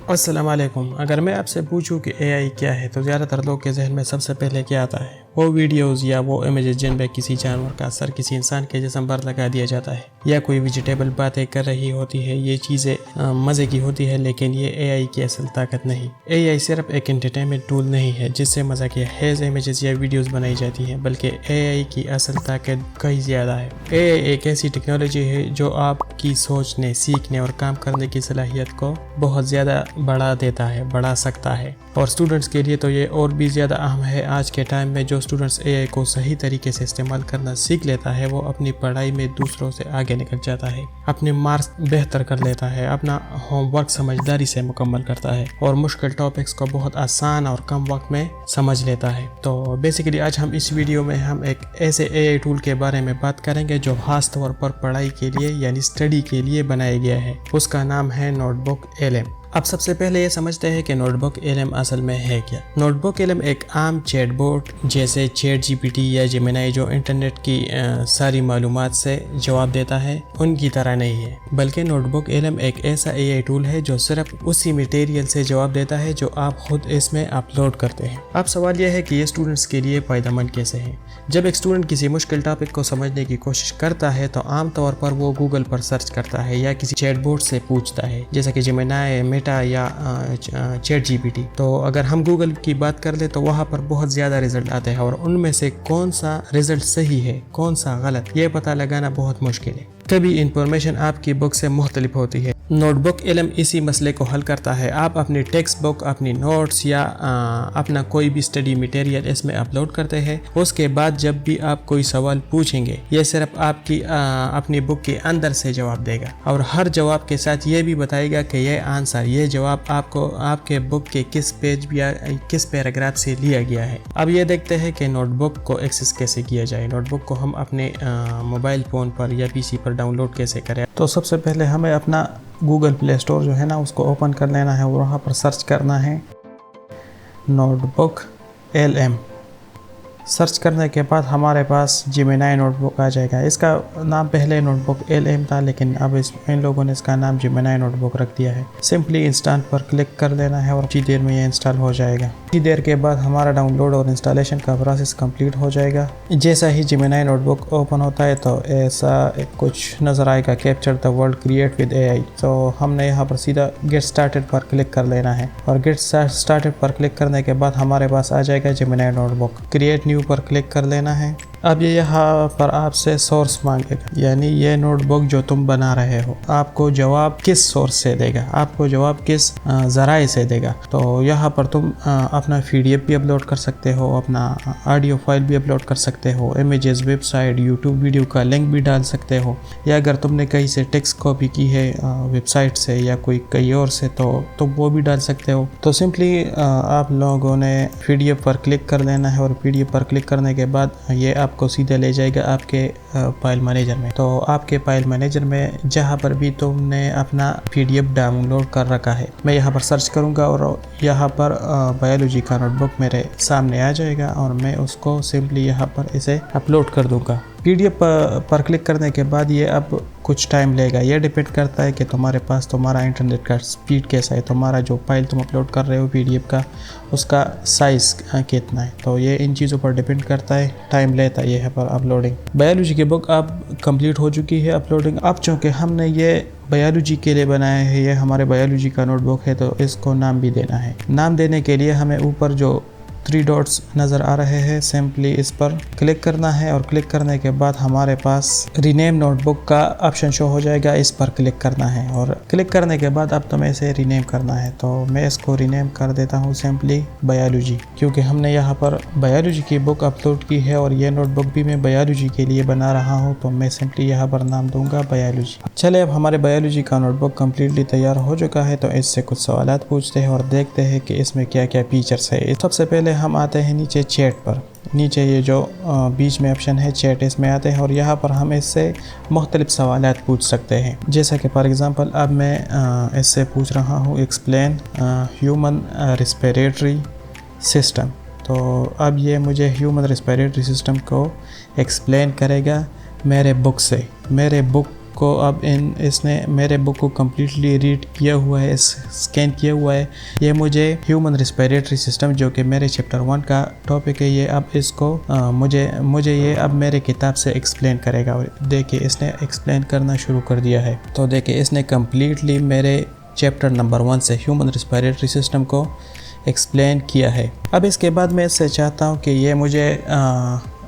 अस्सलाम वालेकुम। अगर मैं आपसे पूछूं कि एआई क्या है तो ज़्यादातर लोग के जहन में सबसे पहले क्या आता है? वो वीडियोस या वो इमेजेस जिनमें किसी जानवर का सर किसी इंसान के जिस्म पर लगा दिया जाता है या कोई वेजिटेबल बातें कर रही होती है। ये चीज़ें मज़े की होती है, लेकिन ये एआई की असल ताकत नहीं। एआई सिर्फ एक एंटरटेनमेंट टूल नहीं है जिससे मज़ा के हेज़ इमेजेस या वीडियोस बनाई जाती हैं, बल्कि एआई की असल ताकत कहीं ज़्यादा है। एआई एक ऐसी टेक्नोलॉजी है जो आपकी सोचने, सीखने और काम करने की सलाहियत को बहुत ज़्यादा बढ़ा सकता है। और स्टूडेंट्स के लिए तो ये और भी ज़्यादा अहम है। आज के टाइम में जो स्टूडेंट्स एआई को सही तरीके से इस्तेमाल करना सीख लेता है, वो अपनी पढ़ाई में दूसरों से आगे निकल जाता है, अपने मार्क्स बेहतर कर लेता है, अपना होमवर्क समझदारी से मुकम्मल करता है और मुश्किल टॉपिक्स को बहुत आसान और कम वक्त में समझ लेता है। तो बेसिकली आज हम इस वीडियो में हम एक ऐसे एआई टूल के बारे में बात करेंगे जो खास तौर पर पढ़ाई के लिए यानी स्टडी के लिए बनाया गया है। उसका नाम है नोटबुक एलएम। अब सबसे पहले ये समझते हैं कि नोटबुक एलएम असल में है क्या। नोटबुक एलएम एक आम चैटबॉट जैसे चैट जीपीटी या जेमिनी जो इंटरनेट की सारी मालूमात से जवाब देता है, उनकी तरह नहीं है, बल्कि नोटबुक एलएम एक ऐसा एआई टूल है जो सिर्फ उसी मटेरियल से जवाब देता है जो आप खुद इसमें अपलोड करते हैं। अब सवाल यह है कि ये स्टूडेंट्स के लिए फ़ायदेमंद कैसे है। जब एक स्टूडेंट किसी मुश्किल टॉपिक को समझने की कोशिश करता है तो आमतौर पर वो गूगल पर सर्च करता है या किसी चैटबॉट से पूछता है, जैसा कि जेमिनी, मेटा या चैट जीपीटी। तो अगर हम गूगल की बात कर ले तो वहाँ पर बहुत ज़्यादा रिजल्ट आते हैं और उनमें से कौन सा रिजल्ट सही है, कौन सा गलत, ये पता लगाना बहुत मुश्किल है। कभी इंफॉर्मेशन आपकी बुक से मुख्तलिफ होती है। नोटबुक एलएम इसी मसले को हल करता है। आप अपनी टेक्स्ट बुक, अपनी नोट्स या अपना कोई भी स्टडी मटेरियल इसमें अपलोड करते हैं। उसके बाद जब भी आप कोई सवाल पूछेंगे, ये सिर्फ आपकी अपनी बुक के अंदर से जवाब देगा और हर जवाब के साथ ये भी बताएगा कि ये आंसर, ये जवाब आपको आपके बुक के किस पेज या किस पैराग्राफ से लिया गया है। अब ये देखते हैं कि नोटबुक को एक्सेस कैसे किया जाए। नोटबुक को हम अपने मोबाइल फ़ोन पर या पीसी पर डाउनलोड कैसे करें। तो सबसे पहले हमें अपना गूगल प्ले स्टोर जो है ना उसको ओपन कर लेना है और वहाँ पर सर्च करना है नोटबुक एलएम। सर्च करने के बाद हमारे पास जेमिनी नोटबुक आ जाएगा। इसका नाम पहले नोटबुक एलएम था, लेकिन अब इन लोगों ने इसका नाम जेमिनी नोटबुक रख दिया है। सिंपली इंस्टॉल पर क्लिक कर देना है और कुछ देर में ये इंस्टॉल हो जाएगा। कुछ देर के बाद हमारा डाउनलोड और इंस्टॉलेशन का प्रोसेस कंप्लीट हो जाएगा। जैसा ही जेमिनी नोटबुक ओपन होता है तो ऐसा कुछ नज़र आएगा, capture the world create with AI. तो हमने यहाँ पर सीधा गेट स्टार्टेड पर क्लिक कर लेना है और गेट स्टार्टेड पर क्लिक करने के बाद हमारे पास आ जाएगा जेमिनी नोटबुक। क्रिएट न्यू पर क्लिक कर लेना है। अब ये यहाँ पर आपसे सोर्स मांगेगा, यानी ये नोटबुक जो तुम बना रहे हो आपको जवाब किस सोर्स से देगा, आपको जवाब किस ज़राए से देगा। तो यहाँ पर तुम अपना पीडीएफ भी अपलोड कर सकते हो, अपना ऑडियो फाइल भी अपलोड कर सकते हो, इमेजेस, वेबसाइट, यूट्यूब वीडियो का लिंक भी डाल सकते हो, या अगर तुमने कहीं से टेक्स्ट कॉपी की है वेबसाइट से या कोई कहीं और से तो वो भी डाल सकते हो। तो सिंपली आप लोगों ने पीडीएफ पर क्लिक कर लेना है और पीडीएफ पर क्लिक करने के बाद ये आपको सीधे ले जाएगा आपके फाइल मैनेजर में। तो आपके फाइल मैनेजर में जहाँ पर भी तुमने अपना पीडीएफ डाउनलोड कर रखा है, मैं यहाँ पर सर्च करूँगा और यहाँ पर बायोलॉजी का नोटबुक मेरे सामने आ जाएगा और मैं उसको सिंपली यहाँ पर इसे अपलोड कर दूँगा। पीडीएफ पर क्लिक करने के बाद ये अब कुछ टाइम लेगा। ये डिपेंड करता है कि तुम्हारे पास तुम्हारा इंटरनेट का स्पीड कैसा है, तुम्हारा जो फाइल तुम अपलोड कर रहे हो पीडीएफ का उसका साइज़ कितना है। तो ये इन चीज़ों पर डिपेंड करता है, टाइम लेता है ये पर अपलोडिंग। बायोलॉजी की बुक अब कंप्लीट हो चुकी है अपलोडिंग। अब चूँकि हमने ये बायोलॉजी के लिए बनाया है, ये हमारे बायोलॉजी का नोटबुक है, तो इसको नाम भी देना है। नाम देने के लिए हमें ऊपर जो 3 डॉट्स नज़र आ रहे हैं, सिंपली इस पर क्लिक करना है और क्लिक करने के बाद हमारे पास रीनेम नोटबुक का ऑप्शन शो हो जाएगा। इस पर क्लिक करना है और क्लिक करने के बाद अब तुम्हें इसे रीनेम करना है। तो मैं इसको रीनेम कर देता हूँ सिंपली बायोलॉजी, क्योंकि हमने यहाँ पर बायोलॉजी की बुक अपलोड की है और ये नोटबुक भी मैं बायोलॉजी के लिए बना रहा हूँ, तो मैं सिंपली यहाँ पर नाम दूंगा बायोलॉजी। चले, अब हमारे बायोलॉजी का नोटबुक कम्प्लीटली तैयार हो चुका है, तो इससे कुछ सवाल पूछते हैं और देखते हैं कि इसमें क्या क्या फीचर्स है। सबसे पहले हम आते हैं नीचे चैट पर। नीचे ये जो बीच में ऑप्शन है चैट, इसमें आते हैं और यहाँ पर हम इससे मुख्तलिफ सवालात पूछ सकते हैं। जैसा कि फॉर एग्ज़ाम्पल अब मैं इससे पूछ रहा हूँ एक्सप्लेन ह्यूमन रेस्पिरेटरी सिस्टम। तो अब ये मुझे ह्यूमन रेस्पिरेटरी सिस्टम को एक्सप्लेन करेगा मेरे बुक से। मेरे बुक को अब इसने मेरे बुक को कम्प्लीटली रीड किया हुआ है, स्कैन किया हुआ है। ये मुझे ह्यूमन रेस्पिरेटरी सिस्टम जो कि मेरे चैप्टर 1 का टॉपिक है, ये अब इसको मुझे ये अब मेरे किताब से एक्सप्लेन करेगा। और देखिए इसने एक्सप्लेन करना शुरू कर दिया है। तो देखिए इसने कम्प्लीटली मेरे चैप्टर नंबर 1 से ह्यूमन रेस्पिरेटरी सिस्टम को एक्सप्लेन किया है। अब इसके बाद मैं इससे चाहता हूँ कि ये मुझे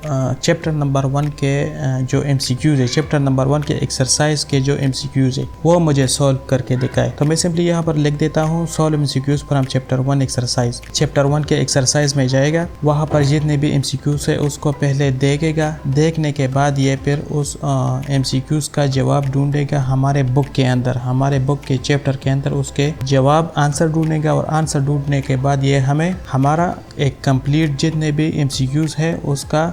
चैप्टर नंबर 1 के जो MCQs है, चैप्टर नंबर 1 के एक्सरसाइज के जो MCQs है वो मुझे सॉल्व करके दिखाए। तो मैं सिंपली यहाँ पर लिख देता हूँ solve MCQs from chapter 1 exercise. Chapter 1 के एक्सरसाइज में जाएगा, वहाँ पर जितने भी MCQs है उसको पहले देखेगा। देखने के बाद ये फिर उस MCQs का जवाब ढूंढेगा हमारे बुक के अंदर, हमारे बुक के चैप्टर के अंदर उसके जवाब आंसर ढूंढेगा। और आंसर ढूंढने के बाद ये हमें हमारा एक कंप्लीट जितने भी MCQs है उसका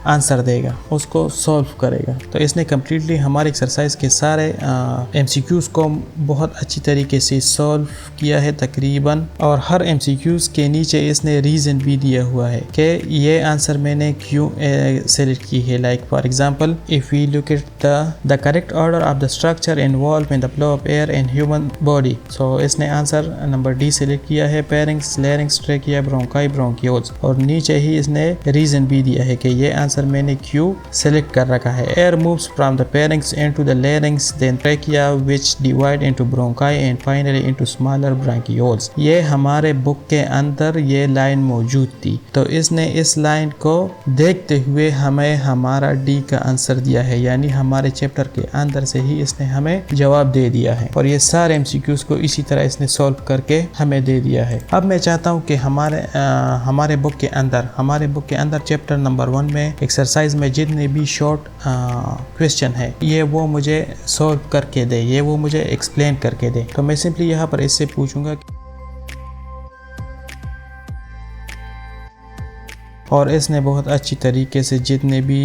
आंसर देगा, उसको सॉल्व करेगा। तो इसने कम्प्लीटली हमारे एक्सरसाइज के सारे MCQs को बहुत अच्छी तरीके से सॉल्व किया है तकरीबन। और हर MCQs के नीचे इसने रीज़न भी दिया हुआ है कि ये आंसर मैंने क्यों सेलेक्ट की है। Like for example if we look at the correct order of the structure involve in the flow of air in human body. So इसने आंसर नंबर डी सेलेक्ट किया है, pharynx, larynx, trachea, bronchi, bronchioles. और नीचे ही इसने reason भी दिया है कि ये आंसर मैंने क्यों सेलेक्ट कर रखा है। Air moves from the pharynx into the larynx, then trachea which divide into bronchi and finally into smaller bronchioles. ये हमारे बुक के अंदर ये लाइन मौजूद थी। तो इसने इस लाइन को देखते हुए हमें हमारा डी का आंसर दिया है, यानी हमारे चैप्टर के अंदर से ही इसने हमें जवाब दे दिया है। और ये सारे MCQs को इसी तरह इसने सॉल्व करके हमें दे दिया है। अब मैं चाहता हूँ कि हमारे बुक के अंदर चैप्टर नंबर 1 में एक्सरसाइज में जितने भी शॉर्ट क्वेश्चन है ये वो मुझे सॉल्व करके दे, ये वो मुझे एक्सप्लेन करके दे। तो मैं सिंपली यहाँ पर इससे पूछूंगा और इसने बहुत अच्छी तरीके से जितने भी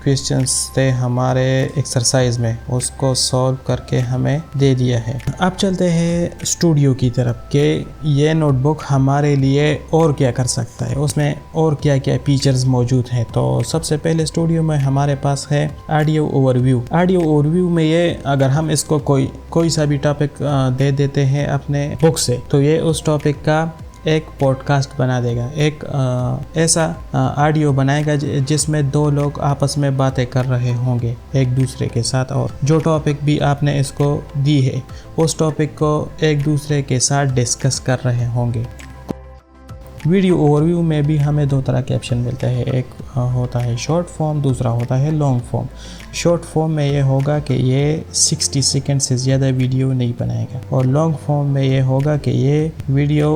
क्वेश्चंस थे हमारे एक्सरसाइज में उसको सॉल्व करके हमें दे दिया है। अब चलते हैं स्टूडियो की तरफ कि ये नोटबुक हमारे लिए और क्या कर सकता है, उसमें और क्या क्या फीचर्स मौजूद हैं। तो सबसे पहले स्टूडियो में हमारे पास है ऑडियो ओवरव्यू। ऑडियो ओवरव्यू में ये अगर हम इसको कोई सा भी टॉपिक दे देते हैं अपने बुक से, तो ये उस टॉपिक का एक पॉडकास्ट बना देगा, एक ऐसा ऑडियो बनाएगा जिसमें 2 लोग आपस में बातें कर रहे होंगे एक दूसरे के साथ। और जो टॉपिक भी आपने इसको दी है उस टॉपिक को एक दूसरे के साथ डिस्कस कर रहे होंगे। वीडियो ओवरव्यू में भी हमें 2 तरह के ऑप्शन मिलते हैं, एक होता है शॉर्ट फॉर्म, दूसरा होता है लॉन्ग फॉर्म। शॉर्ट फॉर्म में ये होगा कि ये 60 सेकंड से ज़्यादा वीडियो नहीं बनाएगा, और लॉन्ग फॉर्म में ये होगा कि ये वीडियो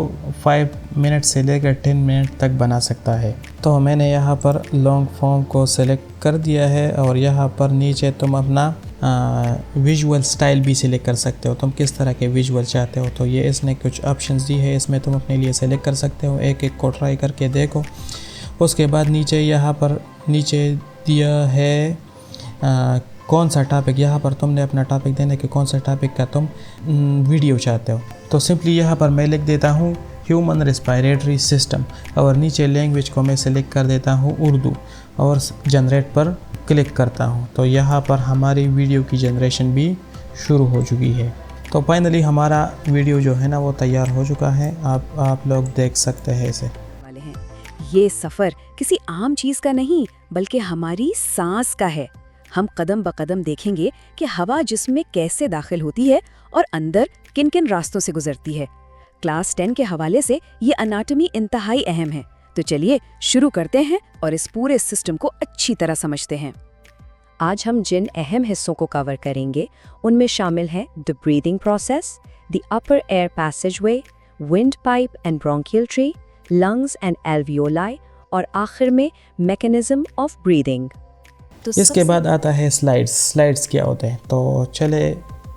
5 मिनट से लेकर 10 मिनट तक बना सकता है। तो मैंने यहाँ पर लॉन्ग फॉर्म को सेलेक्ट कर दिया है और यहाँ पर नीचे तुम अपना विजुअल स्टाइल भी सिलेक्ट कर सकते हो, तुम किस तरह के विजुअल चाहते हो। तो ये इसने कुछ ऑप्शंस दी है, इसमें तुम अपने लिए सेलेक्ट कर सकते हो, एक एक को ट्राई करके देखो। उसके बाद नीचे यहाँ पर नीचे दिया है कौन सा टॉपिक, यहाँ पर तुमने अपना टॉपिक देना कि कौन सा टॉपिक का तुम वीडियो चाहते हो। तो सिंपली यहाँ पर मैं लिख देता हूँ ह्यूमन रेस्पिरेटरी सिस्टम और नीचे लैंग्वेज को मैं सेलेक्ट कर देता हूँ उर्दू और जनरेट पर क्लिक करता हूँ। तो यहाँ पर हमारी वीडियो की जनरेशन भी शुरू हो चुकी है। तो फाइनली हमारा वीडियो जो है ना वो तैयार हो चुका है, आप लोग देख सकते हैं इसे। ये सफ़र किसी आम चीज़ का नहीं बल्कि हमारी सांस का है। हम कदम ब कदम देखेंगे कि हवा जिस्म में कैसे दाखिल होती है और अंदर किन किन रास्तों से गुजरती है। क्लास 10 के हवाले से ये अनाटमी इंतहाई अहम है। तो चलिए शुरू करते हैं और इस पूरे सिस्टम को अच्छी तरह समझते हैं। आज हम जिन अहम हिस्सों को कवर करेंगे उनमें शामिल है the breathing process, the upper air passageway, wind pipe and bronchial tree, lungs and alveoli और आखिर में मैकेनिज्म ऑफ ब्रीदिंग। तो इसके बाद आता है स्लाइड्स क्या होते हैं। तो चले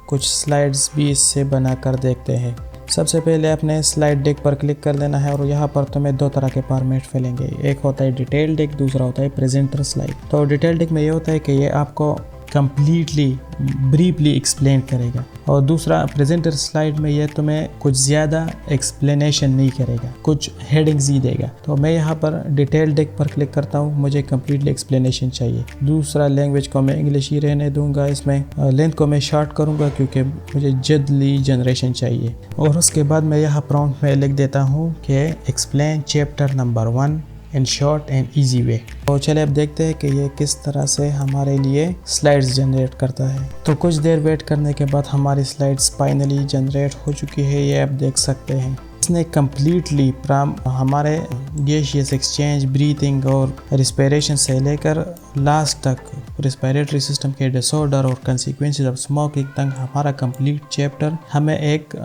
कुछ स्लाइड्स भी इससे बनाकर देखते हैं। सबसे पहले अपने स्लाइड डेक पर क्लिक कर लेना है और यहाँ पर तुम्हें 2 तरह के फॉर्मेट मिलेंगे, एक होता है डिटेल डेक, दूसरा होता है प्रेजेंटर स्लाइड। तो डिटेल डेक में ये होता है कि ये आपको कम्प्लीटली ब्रीफली एक्सप्लेन करेगा। और दूसरा, प्रेजेंटर स्लाइड में ये तुम्हें कुछ ज़्यादा एक्सप्लेनेशन नहीं करेगा, कुछ हेडिंग्स ही देगा। तो मैं यहाँ पर डिटेल डेक पर क्लिक करता हूँ, मुझे कम्प्लीटली एक्सप्लेनेशन चाहिए। दूसरा, लैंग्वेज को मैं इंग्लिश ही रहने दूंगा, इसमें लेंथ को मैं शॉर्ट करूँगा क्योंकि मुझे जल्दी जनरेशन चाहिए। और उसके बाद मैं यहाँ प्रॉम्प्ट में लिख देता हूँ कि explain chapter number 1 in short and easy way. तो चले अब देखते हैं कि ये किस तरह से हमारे लिए स्लाइड्स जनरेट करता है। तो कुछ देर वेट करने के बाद हमारी स्लाइड्स फाइनली जनरेट हो चुकी है, ये आप देख सकते हैं। इसने कम्प्लीटली हमारे गैसियस एक्सचेंज, ब्रीथिंग और रिस्पिरेशन से लेकर लास्ट तक रिस्पिरेटरी सिस्टम के डिसऑर्डर और कंसिक्वेंसेस ऑफ स्मोकिंग तक हमारा कंप्लीट चैप्टर हमें एक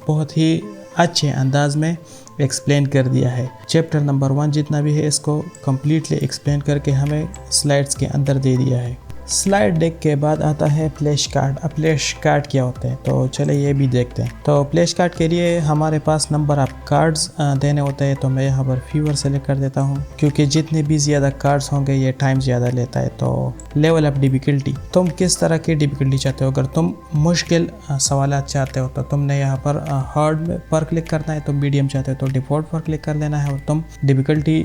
बहुत ही अच्छे अंदाज में एक्सप्लेन कर दिया है। चैप्टर नंबर 1 जितना भी है इसको कम्प्लीटली एक्सप्लेन करके हमें स्लाइड्स के अंदर दे दिया है। स्लाइड डेक के बाद आता है फ्लैश कार्ड। अब फ्लैश कार्ड क्या होते हैं तो चले ये भी देखते हैं। तो फ्लैश कार्ड के लिए हमारे पास नंबर ऑफ कार्ड्स देने होते हैं। तो मैं यहाँ पर फीवर सेलेक्ट कर देता हूँ क्योंकि जितने भी ज़्यादा कार्ड्स होंगे ये टाइम ज़्यादा लेता है। तो लेवल ऑफ डिफिकल्टी, तुम किस तरह की डिफिकल्टी चाहते हो। अगर तुम मुश्किल सवाल चाहते हो तो तुमने यहाँ पर हार्ड पर क्लिक करना है। तुम मीडियम चाहते हो तो डिफॉल्ट पर क्लिक कर लेना है। और तुम डिफिकल्टी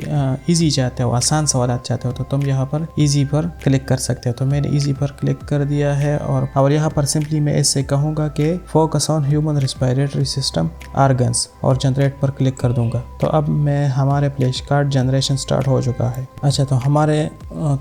ईजी चाहते हो, आसान सवाल चाहते हो तो तुम यहाँ पर ईजी पर क्लिक कर सकते हो। तो मैंने इजी पर क्लिक कर दिया है और यहाँ पर सिंपली मैं इससे कहूँगा कि focus on human respiratory system organs और जनरेट पर क्लिक कर दूंगा। तो अब मैं हमारे फ्लैश कार्ड जनरेशन स्टार्ट हो चुका है। अच्छा, तो हमारे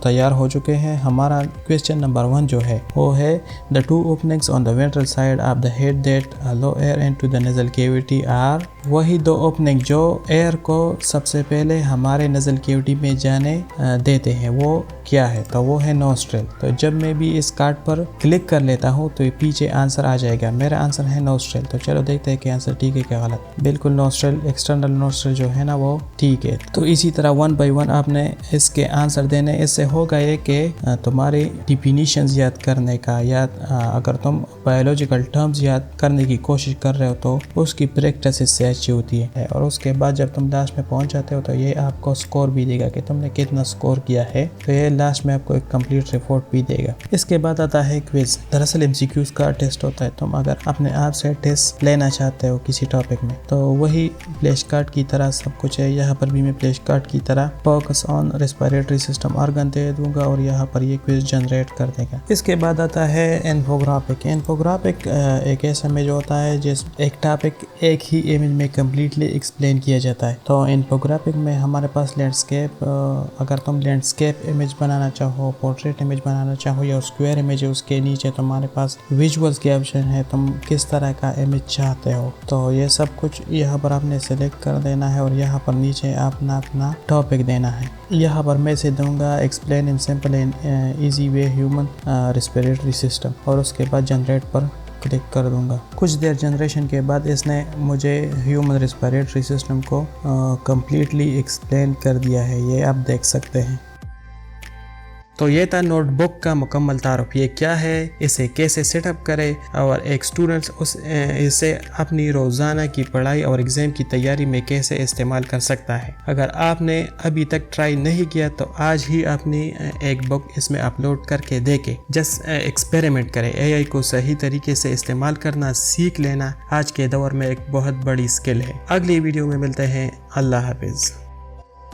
तैयार हो चुके हैं। हमारा क्वेश्चन नंबर 1 जो है वो है the 2 openings on the ventral side of the head that low air into the nasal cavity are. वही 2 ओपनिंग जो एयर को सबसे पहले हमारे नजल कैविटी में जाने देते हैं वो क्या है। तो वो है नोस्ट्रिल। तो जब मैं भी इस कार्ड पर क्लिक कर लेता हूँ तो पीछे आंसर आ जाएगा। मेरा आंसर है नोस्ट्रिल। तो चलो देखते हैं कि आंसर ठीक है क्या गलत। बिल्कुल नोस्ट्रिल, एक्सटर्नल नोस्ट्रिल जो है ना वो ठीक है। तो इसी तरह 1 बाय 1 आपने इसके आंसर देने। इससे होगा ये कि तुम्हारी डिफिनीशंस याद करने का या अगर तुम बायोलॉजिकल टर्म्स याद करने की कोशिश कर रहे हो तो उसकी प्रैक्टिस इससे अच्छी होती है। और उसके बाद जब तुम लास्ट में पहुंच जाते हो तो ये आपको स्कोर भी देगा कि तुमने कितना स्कोर किया है। तो ये लास्ट में आपको एक कंप्लीट रिपोर्ट भी देगा। इसके बाद आता है क्विज। दरअसल एमसीक्यूज का टेस्ट होता है। तुम अगर अपने आप से टेस्ट लेना चाहते हो किसी टॉपिक में तो वही फ्लैश कार्ड की तरह सब कुछ है। यहाँ पर भी मैं फ्लैश कार्ड की तरह focus on respiratory system organ दे दूंगा और यहाँ पर ये क्विज जनरेट कर देगा। इसके बाद आता है इन्फोग्राफिक। इन्फोग्राफिक एक ऐसा इमेज होता है जिस एक टॉपिक एक ही इमेज में कम्प्लीटली एक्सप्लेन किया जाता है। तो इन्फोग्राफिक में हमारे पास लैंडस्केप, अगर तुम लैंडस्केप इमेज बनाना चाहो, पोर्ट्रेट इमेज बनाना चाहो या स्क्वायर इमेज है, उसके नीचे तुम्हारे पास विजुअल्स के ऑप्शन है। तुम किस तरह का इमेज चाहते हो तो ये सब कुछ यहाँ पर आपने सेलेक्ट कर देना है और यहाँ पर नीचे अपना अपना टॉपिक देना है। यहाँ पर मैं से दूंगा explain in simple and easy way human respiratory system और उसके बाद जनरेट पर क्लिक कर दूंगा। कुछ देर जनरेशन के बाद इसने मुझे ह्यूमन रेस्पिरेटरी सिस्टम को कम्प्लीटली एक्सप्लेन कर दिया है। ये आप देख सकते हैं। तो ये था नोटबुक का मुकम्मल तारुफ। ये क्या है, इसे कैसे सेटअप करें और एक स्टूडेंट्स इसे अपनी रोज़ाना की पढ़ाई और एग्ज़ाम की तैयारी में कैसे इस्तेमाल कर सकता है। अगर आपने अभी तक ट्राई नहीं किया तो आज ही अपनी एक बुक इसमें अपलोड करके देखें। जस्ट एक्सपेरिमेंट करें। एआई को सही तरीके से इस्तेमाल करना सीख लेना आज के दौर में एक बहुत बड़ी स्किल है। अगली वीडियो में मिलते हैं। अल्लाह हाफिज़।